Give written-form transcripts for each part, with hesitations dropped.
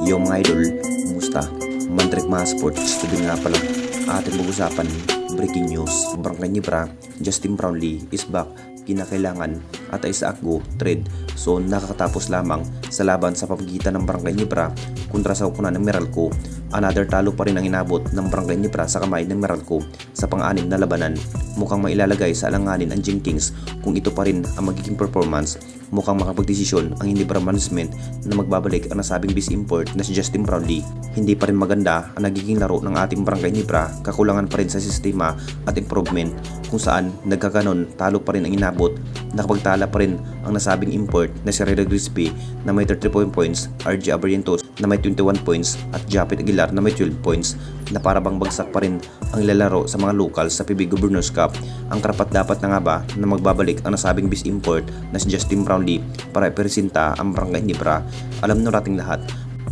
Yo mga idol, kumusta? Mantrek mga sports, today nga pala ating mag-usapan, breaking news, Barangay Nibra, Justin Brownlee is back, kinakailangan at Isaac Go trade. So nakakatapos lamang sa laban sa pamagitan ng Barangay Nibra kontra sa ukunan ng Meralco. Another talo pa rin ang inabot ng Barangay Nibra sa kamay ng Meralco sa pang-anim na labanan. Mukhang mailalagay sa alanganin ang Jenkins kung ito pa rin ang magiging performance. Mukhang makapagdesisyon ang Nibra management na magbabalik ang nasabing bis import na si Justin Brownlee. Hindi pa rin maganda ang nagiging laro ng ating Barangay Nibra, kakulangan pa rin sa sistema at improvement kung saan nagkaganon talo pa rin ang inabot. Nakapagtala pa rin ang nasabing import na si Reda Grisby na may 34 points, RJ Abarrientos na may 21 points at Japet Aguilar na may 12 points, na para bang bagsak pa rin ang ilalaro sa mga locals sa PB Governors Cup. Ang karapat-dapat na nga ba na magbabalik ang nasabing bis import na si Justin Brownlee para ipresenta ang Barangay Nibra? Alam na nating lahat,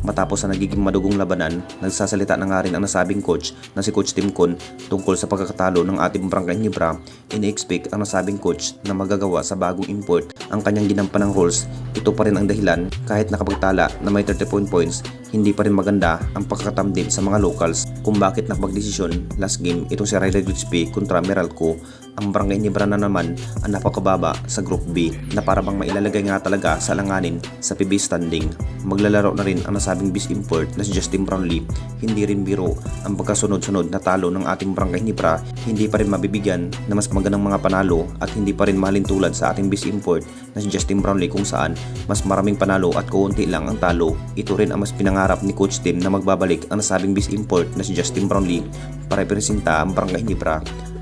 matapos ang nagiging madugong labanan, nagsasalita na nga rin ang nasabing coach na si Coach Tim Con tungkol sa pagkakatalo ng ating Barangay Nibra. Ini-expect ang nasabing coach na magagawa sa bagong import ang kanyang ginampan ng roles. Ito pa rin ang dahilan kahit nakapagtala na may 30 points, hindi pa rin maganda ang pagkakatamdim sa mga locals kung bakit nakapagdesisyon last game itong si Ryder Grisby kontra Meralco. Ang Barangay Nibra na naman ang napakababa sa Group B na para bang mailalagay nga talaga sa alanganin sa PB standing. Maglalaro na rin ang nasabing bis import na si Justin Brownlee. Hindi rin biro ang pagkasunod-sunod na talo ng ating Barangay Nibra. Hindi pa rin mabibigyan na mas magandang mga panalo at hindi pa rin malintulad sa ating bis import na si Justin Brownlee kung saan mas maraming panalo at kuunti lang ang talo. Ito rin ang mas pinangarap ni Coach Tim na magbabalik ang nasabing bis import na si Justin Brownlee para ipresenta ang Barangay Nibra.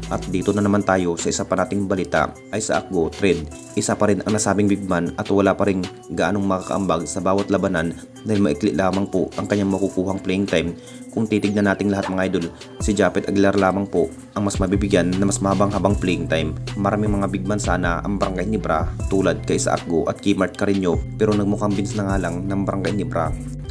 At dito na naman tayo sa isa pa nating balita, Isaac Go trade. Isa pa rin ang nasabing big man at wala pa rin gaanong makakaambag sa bawat labanan dahil maikli lamang po ang kanyang makukuhang playing time. Kung titignan nating lahat mga idol, si Japet Aguilar lamang po ang mas mabibigyan na mas mahabang-habang playing time. Maraming mga big man sana ang Barangay Nibra tulad kay Isaac Go at Kmart Carreño, pero nagmukhang bins na nga lang ng Barangay Nibra.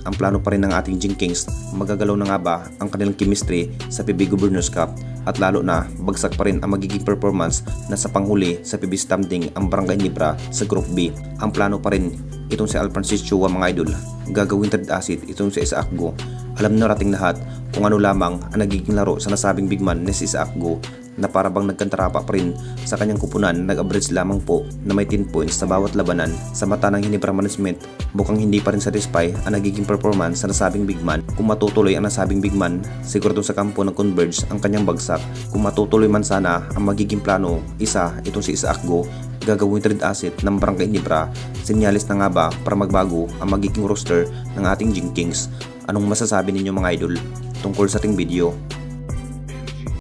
Ang plano pa rin ng ating Jenkins, magagalaw na nga ba ang kanilang chemistry sa PB Governors Cup, at lalo na bagsak pa rin ang magiging performance na sa panghuli sa PB standing ang Barangay Nibra sa Group B. Ang plano pa rin itong si Al Francis Chua mga idol, gagawin third asset itong si Isaac Go. Alam na nating lahat kung ano lamang ang nagiging laro sa nasabing big man na si Isaac Go, na para bang nagkantarapa pa rin sa kanyang kupunan. Nag-average lamang po na may 10 points sa bawat labanan. Sa mata ng Nibra management, mukhang hindi pa rin satisfy ang nagiging performance sa nasabing big man. Kung matutuloy ang nasabing big man, siguro sa kampo ng Converge ang kanyang bagsak. Kung matutuloy man sana ang magiging plano, isa itong si Isaac Go, gagawin trade asset ng Barangay Nibra. Sinyalis na nga ba para magbago ang magiging roster ng ating Jenkins? Anong masasabi ninyo mga idol tungkol sa ating video?